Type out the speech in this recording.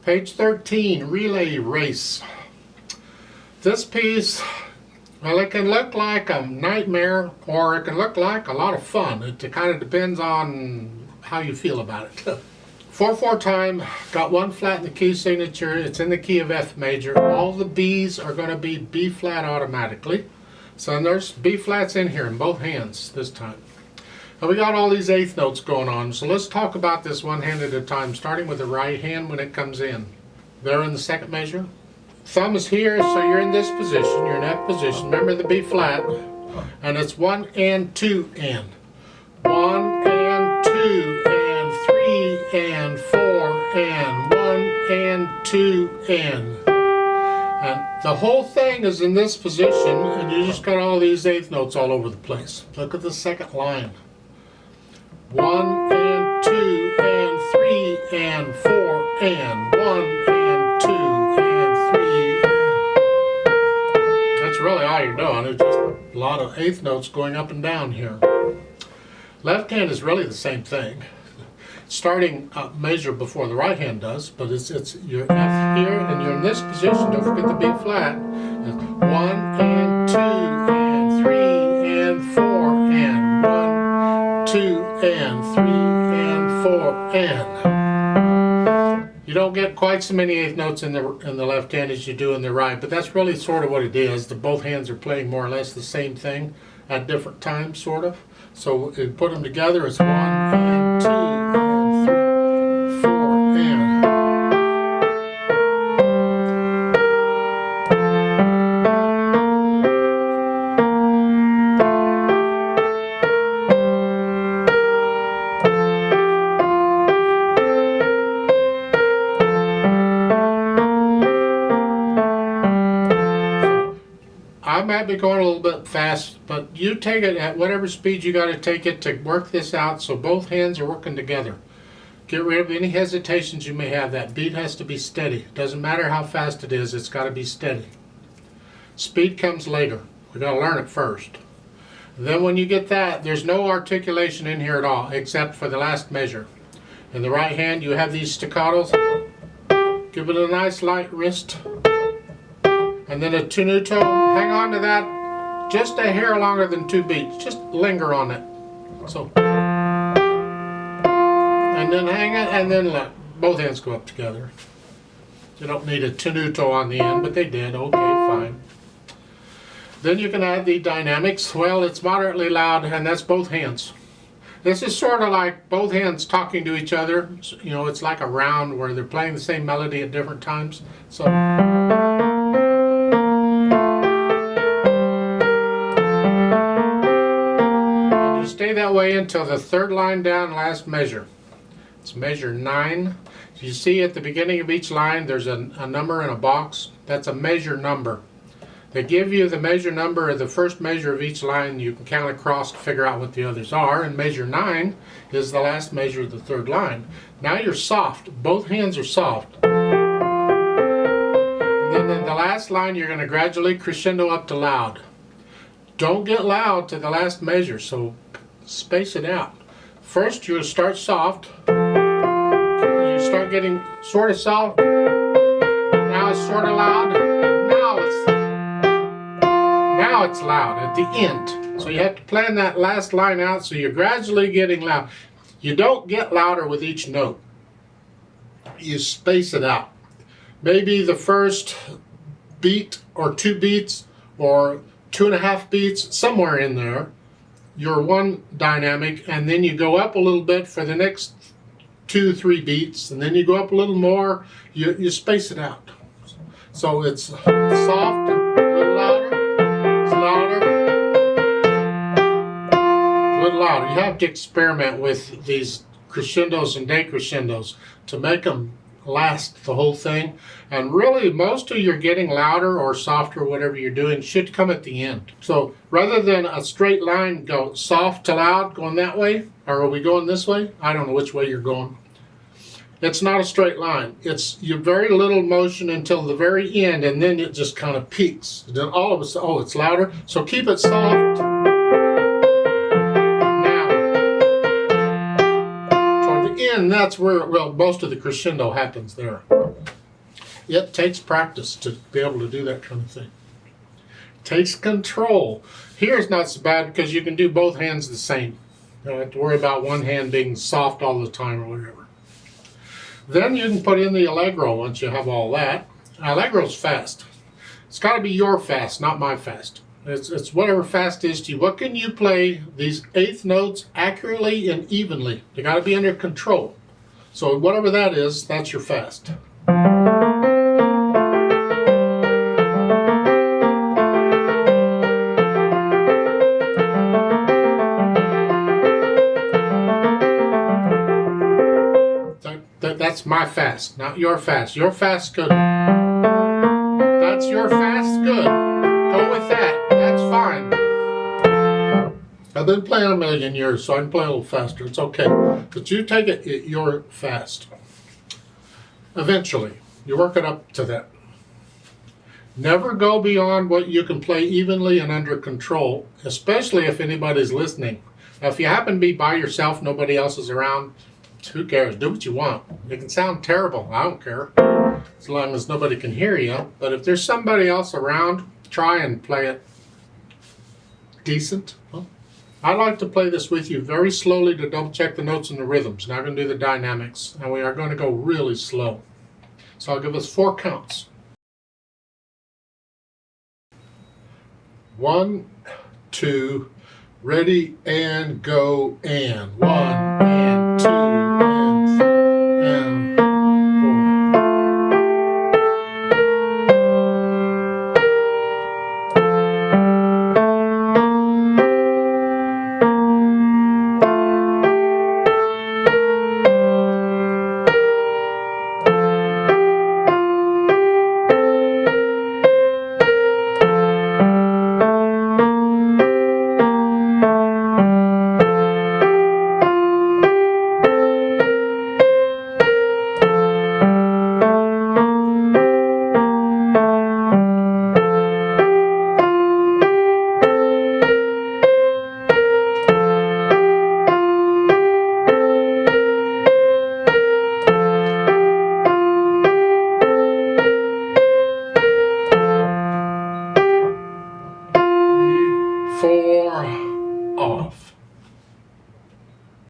Page 13, Relay Race. This piece, well, it can look like a nightmare or it can look like a lot of fun. It kind of depends on how you feel about it. 4/4 time, got one flat in the key signature. It's in the key of F major. All the B's are going to be B flat automatically. So there's B flats in here in both hands this time. And we got all these eighth notes going on. So let's talk about this one hand at a time, starting with the right hand when it comes in. There in the second measure. Thumb is here, so you're in this position. You're in F position. Remember the B flat. And it's 1 and 2 and. 1 and 2 and 3 and 4 and 1 and 2 and. And the whole thing is in this position, and you just got all these eighth notes all over the place. Look at the second line. 1 and 2 and 3 and 4 and 1 and 2 and 3 and. That's really all you're doing. It's just a lot of eighth notes going up and down here. Left hand is really the same thing. Starting measure before the right hand does, but it's your F here and you're in this position. Don't forget the B flat. It's 1 and 2 and 3 and 4 and 1, 2 and 3 and 4 and. You don't get quite so many eighth notes in the left hand as you do in the right, but that's really sort of what it is. Both hands are playing more or less the same thing at different times, sort of. So you put them together, it's 1 and 2 and 3, 4 and. I might be going a little bit fast, but you take it at whatever speed you got to take it to work this out so both hands are working together. Get rid of any hesitations you may have. That beat has to be steady. Doesn't matter how fast it is, it's got to be steady. Speed comes later. We got to learn it first. Then when you get that, there's no articulation in here at all except for the last measure. In the right hand you have these staccatos. Give it a nice light wrist. And then a tenuto, hang on to that just a hair longer than 2 beats. Just linger on it. So, and then hang it, and then let both hands go up together. You don't need a tenuto on the end, but they did. Okay, fine. Then you can add the dynamics. Well, it's moderately loud, and that's both hands. This is sort of like both hands talking to each other. You know, it's like a round where they're playing the same melody at different times. So. Stay that way until the third line down, last measure. It's measure 9. You see at the beginning of each line there's a number in a box. That's a measure number. They give you the measure number of the first measure of each line. You can count across to figure out what the others are. And measure 9 is the last measure of the third line. Now you're soft. Both hands are soft. And then in the last line you're going to gradually crescendo up to loud. Don't get loud to the last measure, so space it out. First you start soft. You start getting sort of soft. Now it's sort of loud. Now it's loud at the end. So you have to plan that last line out so you're gradually getting loud. You don't get louder with each note. You space it out. Maybe the first beat or 2 beats or 2.5 beats, somewhere in there, your one dynamic, and then you go up a little bit for the next 2-3 beats, and then you go up a little more. You space it out. So it's soft, a little louder, it's louder, a little louder. You have to experiment with these crescendos and decrescendos to make them last the whole thing. And really most of your getting louder or softer, whatever you're doing, should come at the end. So rather than a straight line go soft to loud going that way, or are we going this way? I don't know which way you're going. It's not a straight line. It's your very little motion until the very end, and then it just kind of peaks. Then all of a sudden, oh, it's louder. So keep it soft. Now, toward the end, that's where, well, most of the crescendo happens there. it takes practice to be able to do that kind of thing. Takes control. Here's not so bad because you can do both hands the same. You don't have to worry about one hand being soft all the time or whatever. Then you can put in the Allegro once you have all that. Allegro's fast. It's got to be your fast, not my fast. It's whatever fast is to you. What can you play these eighth notes accurately and evenly? They got to be under control. So whatever that is, that's your fast. That's my fast, not your fast. Your fast good. That's your fast good. Go with that. That's fine. I've been playing a million years, so I can play a little faster. It's okay. But you take it at your fast. Eventually, you work it up to that. Never go beyond what you can play evenly and under control, especially if anybody's listening. Now, if you happen to be by yourself, nobody else is around, who cares? Do what you want. It can sound terrible. I don't care. As long as nobody can hear you. But if there's somebody else around, try and play it decent. Well, I like to play this with you very slowly to double check the notes and the rhythms. Now I'm going to do the dynamics. And we are going to go really slow. So I'll give us 4 counts. 1, 2, ready and go, and 1 and 2.